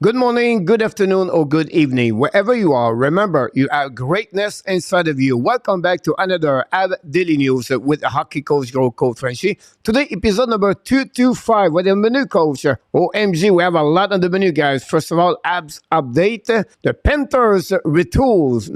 Good morning, good afternoon, or good evening. Wherever you are, remember, you have greatness inside of you. Welcome back to another AB Daily News with hockey coach, your coach, FRENCHY. Today, episode number 225 with the menu coach. OMG, we have a lot on the menu, guys. First of all, Abs update. The Panthers retools.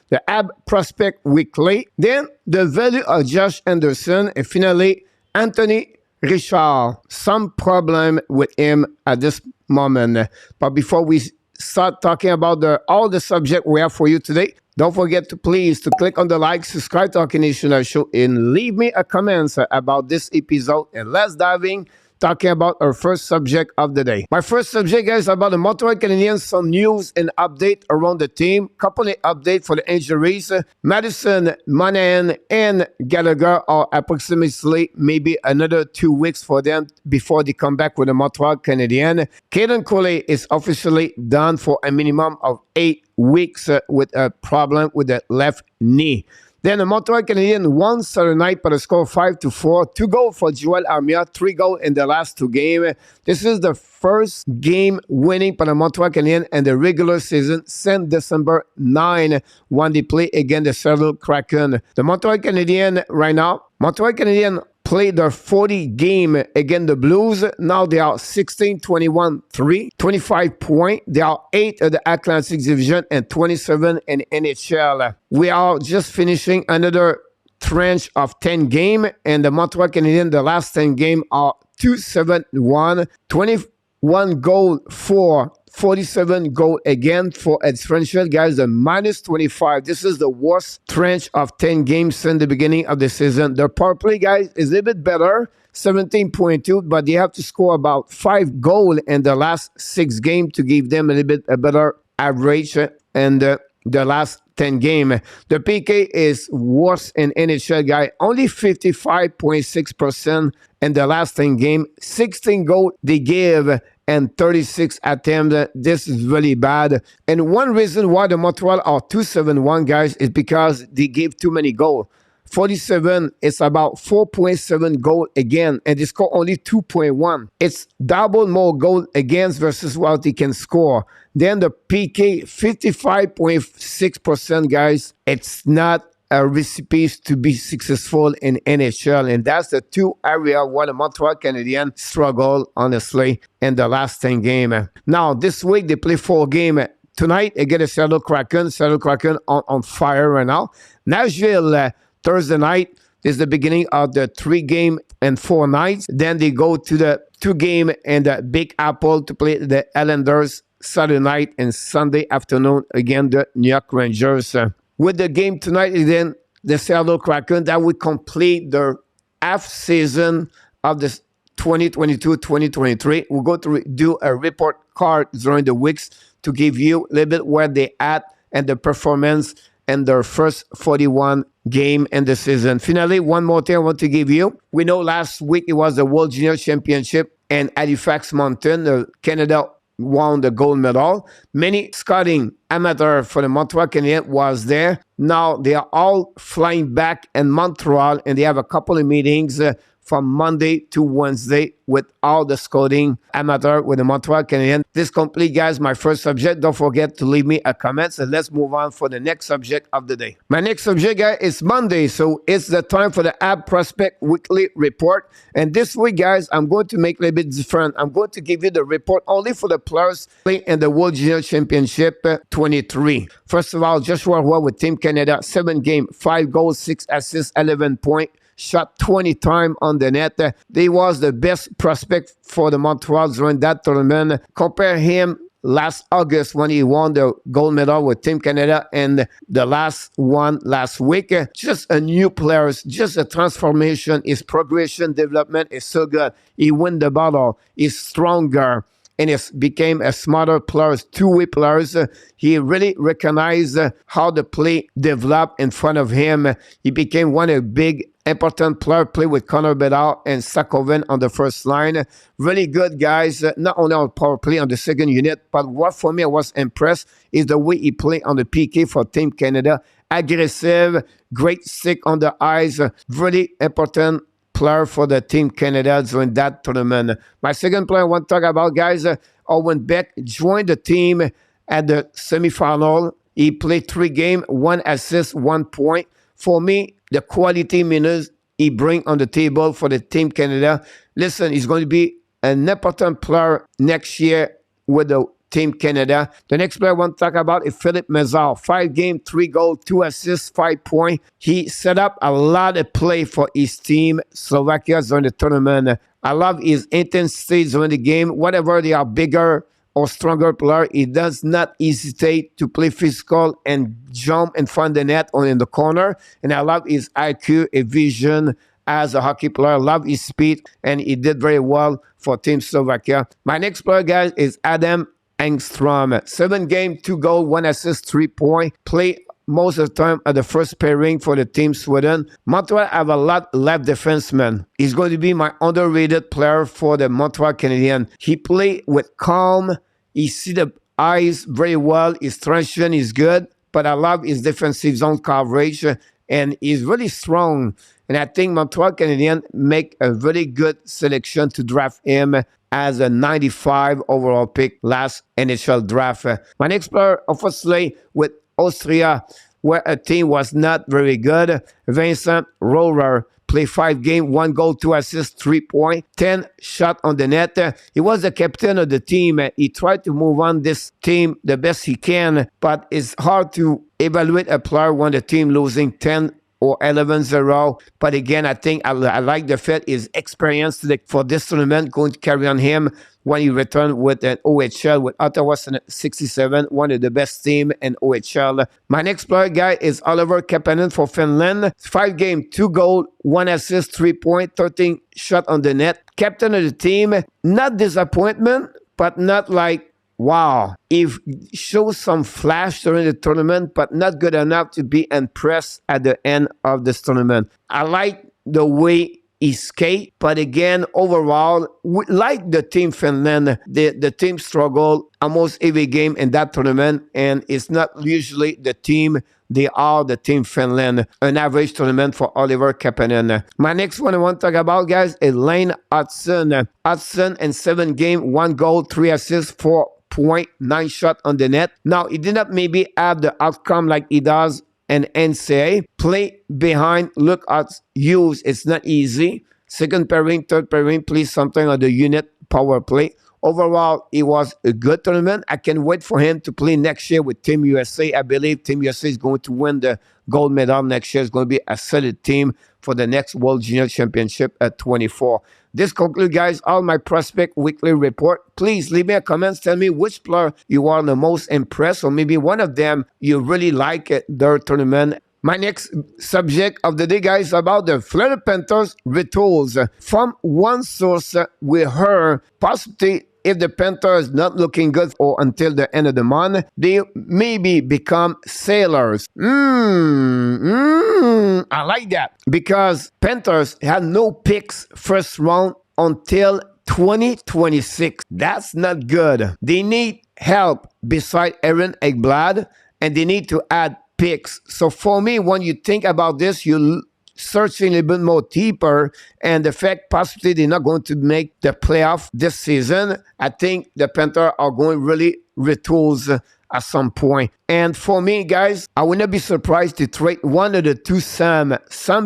The AB prospect weekly. Then, the value of Josh Anderson. And finally, Anthony Richard, some problem with him at this moment. But before we start talking about all the subject we have for you today, don't forget to please to click on the like, subscribe to our Canadian show, and leave me a comment about this episode. And let's dive in, talking about our first subject of the day. My first subject, guys, about the Montreal Canadiens, some news and update around the team. Couple of update for the injuries. Madison, Monahan, and Gallagher are approximately maybe another 2 weeks for them before they come back with the Montreal Canadiens. Caden Coley is officially done for a minimum of 8 weeks with a problem with the left knee. Then the Montreal Canadiens won Saturday night by the score 5-4. 2 goals for Joel Armia, 3 goals in the last 2 games. This is the first game winning for the Montreal Canadiens in the regular season since December 9 when they play against the Seattle Kraken. The Montreal Canadiens right now, Montreal Canadiens played their 40 game against the Blues. Now they are 16-21-3, 25 points. They are 8 of the Atlantic Division and 27 in NHL. We are just finishing another tranche of 10 game, and the Montreal Canadiens, the last 10 game are 2-7-1, 21 goal for 47 goal again for a differential, guys, the minus 25. This is the worst tranche of 10 games since the beginning of the season. Their power play, guys, is a little bit better, 17.2, but they have to score about 5 goals in the last 6 games to give them a little bit a better average in the last 10 game. The PK is worse in NHL, guy. Only 55.6% in the last 10 game. 16 goals they give and 36 attempts. This is really bad. And one reason why the Montreal are 2-7-1, guys, is because they gave too many goals. 47 is about 4.7 goal again, and they score only 2.1. It's double more goal against versus what they can score. Then the PK, 55.6%, guys. It's not a recipe to be successful in NHL, and that's the 2 areas where the Montreal Canadiens struggle, honestly, in the last 10 games. Now, this week, they play 4 games. Tonight, against the Seattle Kraken. Seattle Kraken on fire right now. Nashville, Thursday night is the beginning of the 3 game and 4 nights. Then they go to the 2 game and the Big Apple to play the Islanders Saturday night and Sunday afternoon against the New York Rangers. With the game tonight, then the Seattle Kraken, that would complete their half season of the 2022-2023. We're going to do a report card during the weeks to give you a little bit where they at and the performance in their first 41 game in the season. Finally, one more thing I want to give you. We know last week it was the World Junior Championship in Halifax Mountain. Canada won the gold medal. Many scouting amateur for the Montreal Canadiens was there. Now they are all flying back in Montreal, and they have a couple of meetings from Monday to Wednesday with all the scouting amateur with the Montreal Canadiens. This complete, guys, my first subject. Don't forget to leave me a comment, and let's move on for the next subject of the day. My next subject, guys, is Monday, so it's the time for the AB Prospect Weekly Report. And this week, guys, I'm going to make a little bit different. I'm going to give you the report only for the players playing in the World Junior Championship 23. First of all, Joshua Roy with Team Canada, 7 games, 5 goals, 6 assists, 11 points. Shot 20 times on the net. He was the best prospect for the Montreal during that tournament. Compare him last August when he won the gold medal with Team Canada and the last one last week. Just a new player, just a transformation. His progression, development is so good. He won the battle. He's stronger. And he became a smarter player, 2-way players. He really recognized how the play developed in front of him. He became one of the big, important players, play with Connor Bedard and Sakoven on the first line. Really good guys, not only on power play on the second unit, but what for me I was impressed is the way he played on the PK for Team Canada. Aggressive, great stick on the eyes, really important player for the Team Canada during that tournament. My second player I want to talk about, guys, Owen Beck joined the team at the semifinal. He played 3 games, 1 assist, 1 point. For me, the quality minutes he brings on the table for the Team Canada. Listen, he's going to be an important player next year with the Team Canada. The next player I want to talk about is Philippe Mézard. 5 games, 3 goals, 2 assists, 5 points. He set up a lot of play for his team, Slovakia, during the tournament. I love his intensity during the game. Whatever they are bigger or stronger player, he does not hesitate to play physical and jump in front of the net or in the corner. And I love his IQ, his vision as a hockey player. I love his speed, and he did very well for Team Slovakia. My next player, guys, is Adam Engstrom. 7 games, 2 goals, 1 assist, 3 points. Play most of the time at the first pairing for the Team Sweden. Montreal have a lot left defensemen. He's going to be my underrated player for the Montreal Canadiens. He play with calm. He see the eyes very well. His transition is good, but I love his defensive zone coverage, and he's really strong. And I think Montreal Canadiens make a very good selection to draft him as a 95 overall pick last NHL draft. My next player, obviously, with Austria, where a team was not very good, Vincent Rohrer. Played 5 games, 1 goal, 2 assists, 3 points, 10 shots on the net. He was the captain of the team. He tried to move on this team the best he can, but it's hard to evaluate a player when the team losing 10 or 11-0. But again, I think I like the fact his experience for this tournament going to carry on him when he returned with an OHL with Ottawa 67, one of the best team in OHL. My next player, guy, is Oliver Kapanen for Finland. 5 games, 2 goals, 1 assist, 3 points, 13 shots on the net. Captain of the team. Not disappointment, but not like, wow. He shows some flash during the tournament, but not good enough to be impressed at the end of this tournament. I like the way he skate, but again, overall, like the Team Finland, the team struggle almost every game in that tournament, and it's not usually the team. They are the Team Finland, an average tournament for Oliver Kapanen. My next one I want to talk about, guys, is Lane Hudson. Hudson in 7 games, 1 goal, 3 assists, 4 points, 9 shots on the net. Now, he did not maybe have the outcome like he does and NCAA. Play behind, look at use. It's not easy. Second pairing, third pairing, please something on the unit power play. Overall, it was a good tournament. I can wait for him to play next year with Team USA. I believe Team USA is going to win the gold medal next year. It's going to be a solid team for the next World Junior Championship at 24. This concludes, guys, all my Prospect Weekly Report. Please leave me a comment. Tell me which player you are the most impressed, or maybe one of them you really like their tournament. My next subject of the day, guys, about the Florida Panthers retools. From one source, we heard possibly if the Panthers not looking good or until the end of the month, they maybe become sailors. I like that, because Panthers had no picks first round until 2026. That's not good. They need help beside Aaron Ekblad, and they need to add picks. So for me, when you think about this, you searching a bit more deeper, and the fact possibly they're not going to make the playoff this season, I think the Panthers are going really retools at some point. And for me, guys, I would not be surprised to trade one of the two Sam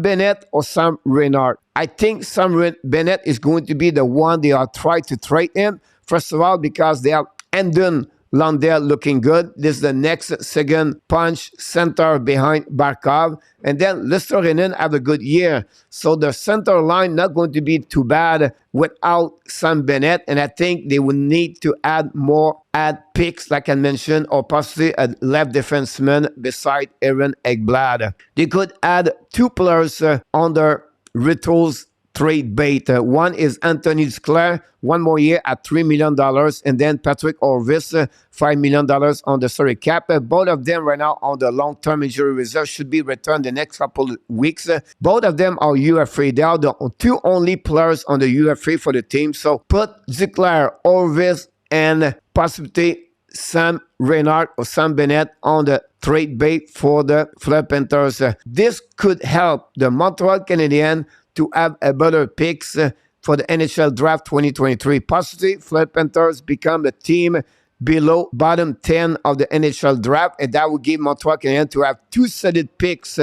Bennett or Sam Reinhart. I think Sam Bennett is going to be the one they are trying to trade him. First of all, because they have Endon Lundell looking good. This is the next second punch center behind Barkov. And then Luciano have a good year. So the center line not going to be too bad without Sam Bennett. And I think they will need to add picks, like I mentioned, or possibly a left defenseman beside Aaron Ekblad. They could add 2 players under Retools trade bait. One is Anthony Duclair, 1 more year at $3 million, and then Patrick Orvis, $5 million on the salary cap. Both of them right now on the long-term injury reserve, should be returned the next couple of weeks. Both of them are UFA. They are the 2 only players on the UFA for the team. So put Duclair, Orvis, and possibly Sam Reinhart or Sam Bennett on the trade bait for the Florida Panthers. This could help the Montreal Canadiens to have a better picks for the NHL Draft 2023. Possibly, Florida Panthers become the team below bottom 10 of the NHL Draft, and that would give Montreal Canadiens to have 2 solid picks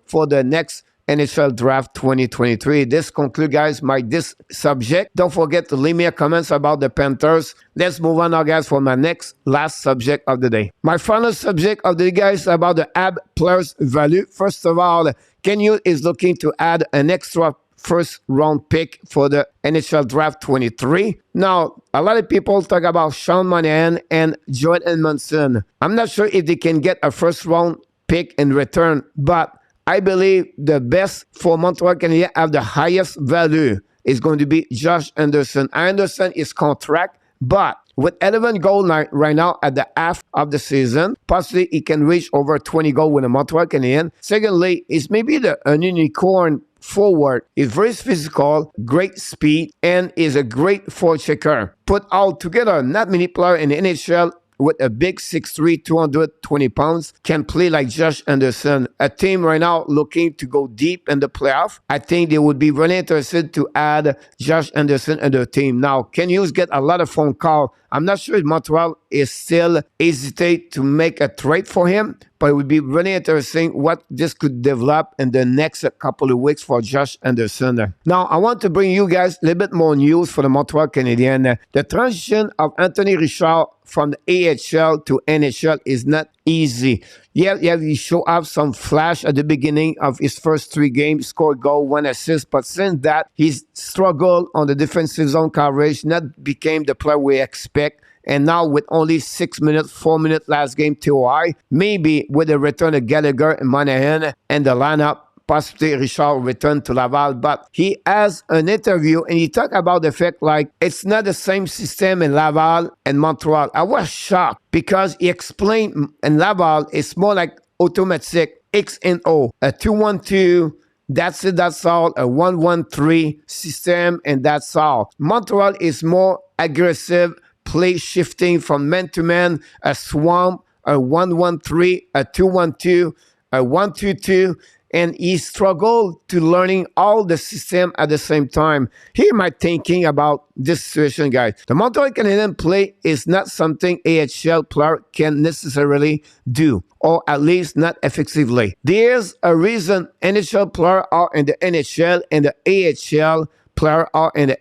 for the next NHL Draft 2023. This concludes, guys, this subject. Don't forget to leave me a comments about the Panthers. Let's move on now, guys, for my last subject of the day. My final subject of the day, guys, about the Habs players' value. First of all, Ken Hughes is looking to add an extra first-round pick for the NHL Draft 23. Now, a lot of people talk about Sean Monahan and Joel Edmondson. I'm not sure if they can get a first-round pick in return, but I believe the best for Montreal Canadiens have the highest value is going to be Josh Anderson. I understand his contract, but with 11 goals right now at the half of the season, possibly he can reach over 20 goals with the Montreal Canadiens. Secondly, he's maybe an unicorn forward. He's very physical, great speed, and is a great forechecker. Put all together, not many players in the NHL with a big 6'3", 220 pounds, can play like Josh Anderson. A team right now looking to go deep in the playoff. I think they would be really interested to add Josh Anderson in their team. Now, Ken Hughes get a lot of phone calls. I'm not sure if Montreal is still hesitate to make a trade for him, but it would be really interesting what this could develop in the next couple of weeks for Josh Anderson. Now, I want to bring you guys a little bit more news for the Montreal Canadiens. The transition of Anthony Richard from the AHL to NHL is not easy. He show up some flash at the beginning of his first 3 games, scored goal, 1 assist, but since that, he's struggled on the defensive zone coverage, not became the player we expect. And now with only 6 minutes, 4 minutes last game TOI, maybe with the return of Gallagher and Monahan and the lineup, possibly Richard return to Laval. But he has an interview and he talked about the fact like it's not the same system in Laval and Montreal. I was shocked because he explained in Laval it's more like automatic X and O, a 2-1-2. That's it, that's all, a 1-1-3 system, and that's all. Montreal is more aggressive, play shifting from man to man, a swamp, a 1-1-3, a 2-1-2, a 1-2-2, and he struggled to learning all the system at the same time. Here my thinking about this situation, guys. The Montreal Canadiens play is not something AHL player can necessarily do, or at least not effectively. There's a reason NHL players are in the NHL and the AHL players are in the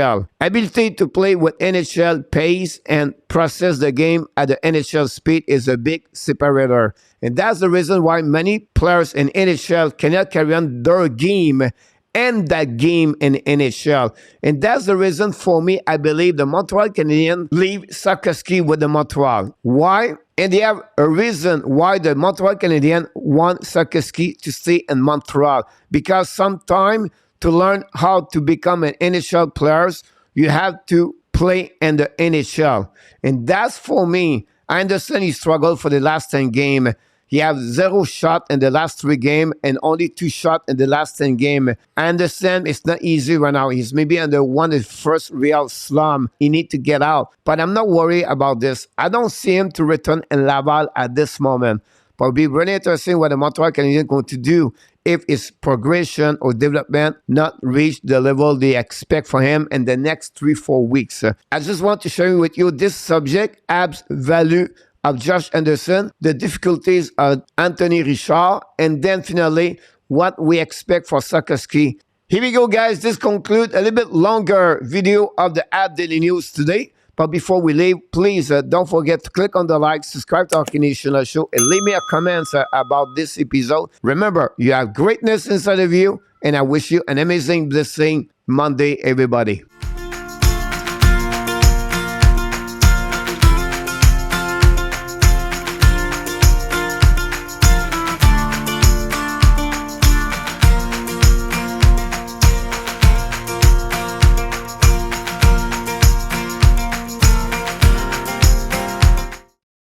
AHL. Ability to play with NHL pace and process the game at the NHL speed is a big separator. And that's the reason why many players in NHL cannot carry on their game and that game in NHL. And that's the reason for me, I believe the Montreal Canadiens leave Sakowski with the Montreal. Why? And they have a reason why the Montreal Canadiens want Sakowski to stay in Montreal. Because sometimes to learn how to become an NHL player, you have to play in the NHL. And that's for me. I understand he struggled for the last 10 games. He has 0 shot in the last 3 games and only 2 shots in the last 10 games. I understand it's not easy right now. He's maybe under one of his first real slump. He needs to get out. But I'm not worried about this. I don't see him to return in Laval at this moment. But it'll be really interesting what the Montreal Canadiens are going to do if his progression or development not reach the level they expect for him in the next 3-4 weeks. I just want to share with you this subject, Habs value of Josh Anderson, the difficulties of Anthony Richard, and then finally, what we expect for Sakowski. Here we go, guys. This concludes a little bit longer video of the Habs Daily News today. But before we leave, please don't forget to click on the like, subscribe to our Canadian show, and leave me a comment about this episode. Remember, you have greatness inside of you, and I wish you an amazing, blessing Monday, everybody.